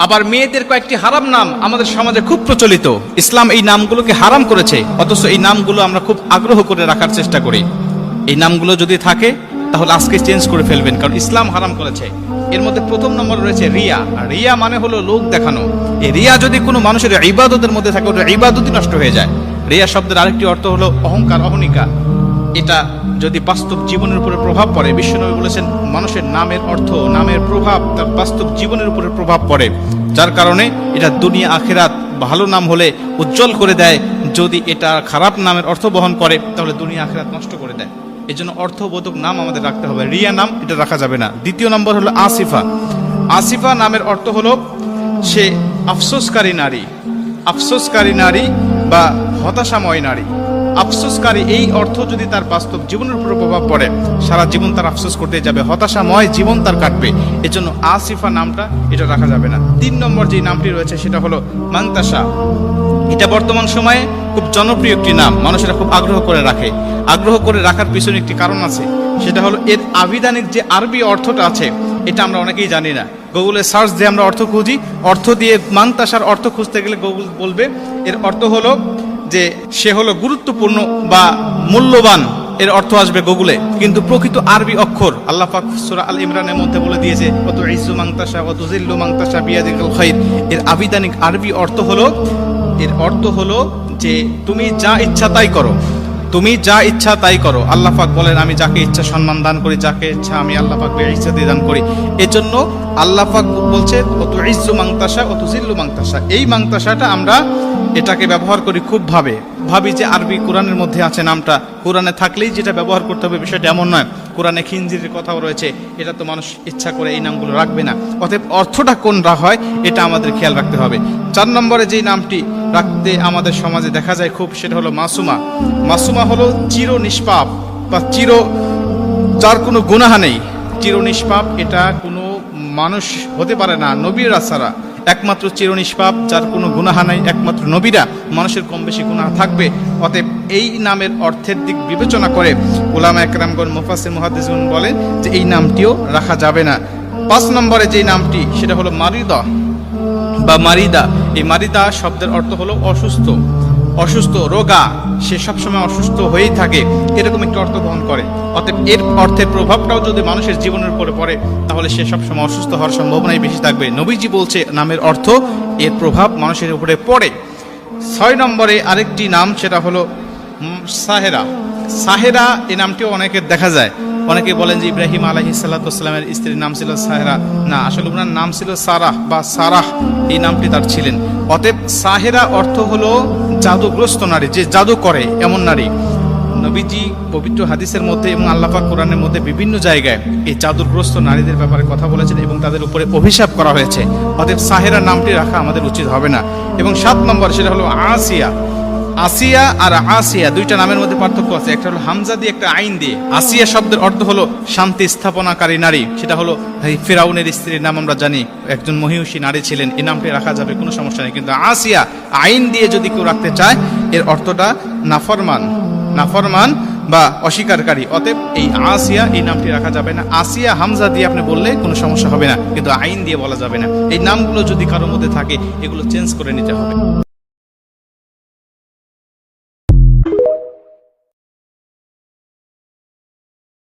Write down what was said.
আবার মেয়েদের কয়েকটি হারাম নাম আমাদের সমাজে খুব প্রচলিত। ইসলাম এই নামগুলোকে হারাম করেছে, অথচ এই নামগুলো আমরা খুব আগ্রহ করে রাখার চেষ্টা করি। এই নামগুলো যদি থাকে তাহলে আজকে চেঞ্জ করে ফেলবেন, কারণ ইসলাম হারাম করেছে। এর মধ্যে প্রথম নম্বর রয়েছে রিয়া। রিয়া মানে হলো লোক দেখানো। এই রিয়া যদি কোনো মানুষের ইবাদতের মধ্যে থাকে, ওটা ইবাদতই নষ্ট হয়ে যায়। রিয়া শব্দের আরেকটি অর্থ হলো অহংকার, অহনিকা। এটা যদি বাস্তব জীবনের উপরে প্রভাব পড়ে, বিশ্বনবী বলেছেন মানুষের নামের অর্থ, নামের প্রভাব তার বাস্তব জীবনের উপরে প্রভাব পড়ে, যার কারণে এটা দুনিয়া আখিরাত ভালো নাম হলে উজ্জ্বল করে দেয়, যদি এটা খারাপ নামের অর্থ বহন করে তাহলে দুনিয়া আখিরাত নষ্ট করে দেয়। এই জন্য অর্থবোধক নাম আমাদের রাখতে হবে। রিয়া নাম এটা রাখা যাবে না। দ্বিতীয় নম্বর হলো আসিফা। আসিফা নামের অর্থ হলো সে আফসোসকারী নারী। আফসোসকারী নারী বা হতাশাময় নারী। আফসোসকারী এই অর্থ যদি তার বাস্তব জীবনের উপর প্রভাব পড়ে, সারা জীবন তার আফসোস করতে যাবে, হতাশাময় জীবন তার কাটবে। এজন্য আসিফা নামটা এটা রাখা যাবে না। 3 নম্বর যে নামটি রয়েছে সেটা হলো মাংতাসা। এটা বর্তমান সময়ে খুব জনপ্রিয় একটি নাম, মানুষেরা খুব আগ্রহ করে রাখে। আগ্রহ করে রাখার পিছনে একটি কারণ আছে, সেটা হলো এর আবিধানিক যে আরবি অর্থটা আছে এটা আমরা অনেকেই জানি না। গুগলে সার্চ দিয়ে আমরা অর্থ খুঁজি, অর্থ দিয়ে মাংতাসার অর্থ খুঁজতে গেলে গুগল বলবে এর অর্থ হলো যে সে হলো গুরুত্বপূর্ণ বা মূল্যবান, এর অর্থ আসবে গুগলে। কিন্তু প্রকৃত আরবি অক্ষর আল্লাহ পাক সূরা আল ইমরানের মধ্যে বলে দিয়েছে কত ইজ্জু মাংতাসা ওয়া তুযিল্লু মাংতাসা বিয়াদিকাল খায়র। এর আবিধানিক আরবি অর্থ হলো, এর অর্থ হলো যে তুমি যা ইচ্ছা তাই করো, তুমি যা ইচ্ছা তাই করো। আল্লাহ পাক বলেন আমি যাকে ইচ্ছা সম্মান দান করি, যাকে ইচ্ছা আমি আল্লাহ পাক ইচ্ছা দিয়ে দান করি। এজন্য আল্লাহ পাক বলছে অত ইজ্জু মাংতাসা অত জিল্লু মাংতাসা। এই মাংতাসাটা আমরা এটাকে ব্যবহার করি খুব ভাবি যে আরবি কোরআনের মধ্যে আছে নামটা, কোরআনে থাকলেই যেটা ব্যবহার করতে হবে বিষয়টা এমন নয়। কোরআনে খিনজিরের কথাও রয়েছে, এটা তো মানুষ ইচ্ছা করে এই নামগুলো রাখবে না। অতএব অর্থটা কোনটা হয় এটা আমাদের খেয়াল রাখতে হবে। 4 নম্বরে যেই নামটি রাখতে আমাদের সমাজে দেখা যায় খুব, সেটা হলো মাসুমা। মাসুমা হলো চির নিষ্পাপ বা যার কোনো গুনাহ নেই, চির নিষ্পাপ। এটা কোনো মানুষ হতে পারে না, নবীরা ছাড়া। একমাত্র চির নিষ্পাপ, যার কোনো গুনাহ নাই, একমাত্র নবীরা। মানুষের কম বেশি গুনাহ থাকবে। অতএব এই নামের অর্থের দিক বিবেচনা করে উলামা একরামগণ, মুফাসসির, মুহাদ্দিসগণ বলেন যে এই নামটিও রাখা যাবে না। 5 নম্বরে যেই নামটি সেটা হলো মারিদা বা মারিদা। এই মারিদা শব্দের অর্থ হলো অসুস্থ, অসুস্থ, রোগা। সে সবসময় অসুস্থ হয়েই থাকে, এরকম একটি অর্থ বহন করে। অতএব এর অর্থের প্রভাবটাও যদি মানুষের জীবনের উপরে পড়ে তাহলে সে সবসময় অসুস্থ হওয়ার সম্ভাবনাই বেশি থাকবে। নবীজি বলছে নামের অর্থ এর প্রভাব মানুষের উপরে পড়ে। 6 নম্বরে আরেকটি নাম সেটা হলো সাহেরা। সাহেরা এই নামটিও অনেকের দেখা যায়। অনেকে বলেন যে ইব্রাহিম আলাইহিস সালাতু ওয়াস সালামের স্ত্রীর নাম ছিল সাহেরা। না, আসলে ওনার নাম ছিল সারাহ বা সারাহ, এই নামটি তার ছিলেন। অতএব সাহেরা অর্থ হলো জাদুগ্রস্ত নারী, যে জাদু করে এমন নারী। নবীজি পবিত্র হাদিসের মধ্যে এবং আল্লাহ পাক কোরআনের মধ্যে বিভিন্ন জায়গায় এই জাদুগ্রস্ত নারীদের ব্যাপারে কথা বলেছেন এবং তাদের উপরে অভিশাপ করা হয়েছে। অতএব সাহেরা নামটি রাখা আমাদের উচিত হবে না। এবং 7 নম্বর সেটা হলো আসিয়া। আসিয়া আর আসিয়া দুইটা নামের মধ্যে পার্থক্য আছে, একটা হলো হামজা দিয়ে, একটা আইন দিয়ে। আসিয়া শব্দের অর্থ হলো শান্তি স্থাপনাকারী নারী। সেটা হলো ফিরাউনের স্ত্রীর নাম আমরা জানি, একজন মহিষী নারী ছিলেন। এই নামটি রাখা যাবে, কোনো সমস্যা নেই। কিন্তু আসিয়া আইন দিয়ে যদি কেউ রাখতে চায় এর অর্থটা নাফরমান, নাফরমান বা অস্বীকারী। অতএব এই আসিয়া এই নামটি রাখা যাবে না। আসিয়া হামজা দিয়ে আপনি বললে কোনো সমস্যা হবে না, কিন্তু আইন দিয়ে বলা যাবে না। এই নামগুলো যদি কারোর মধ্যে থাকে এগুলো চেঞ্জ করে নিতে হবে।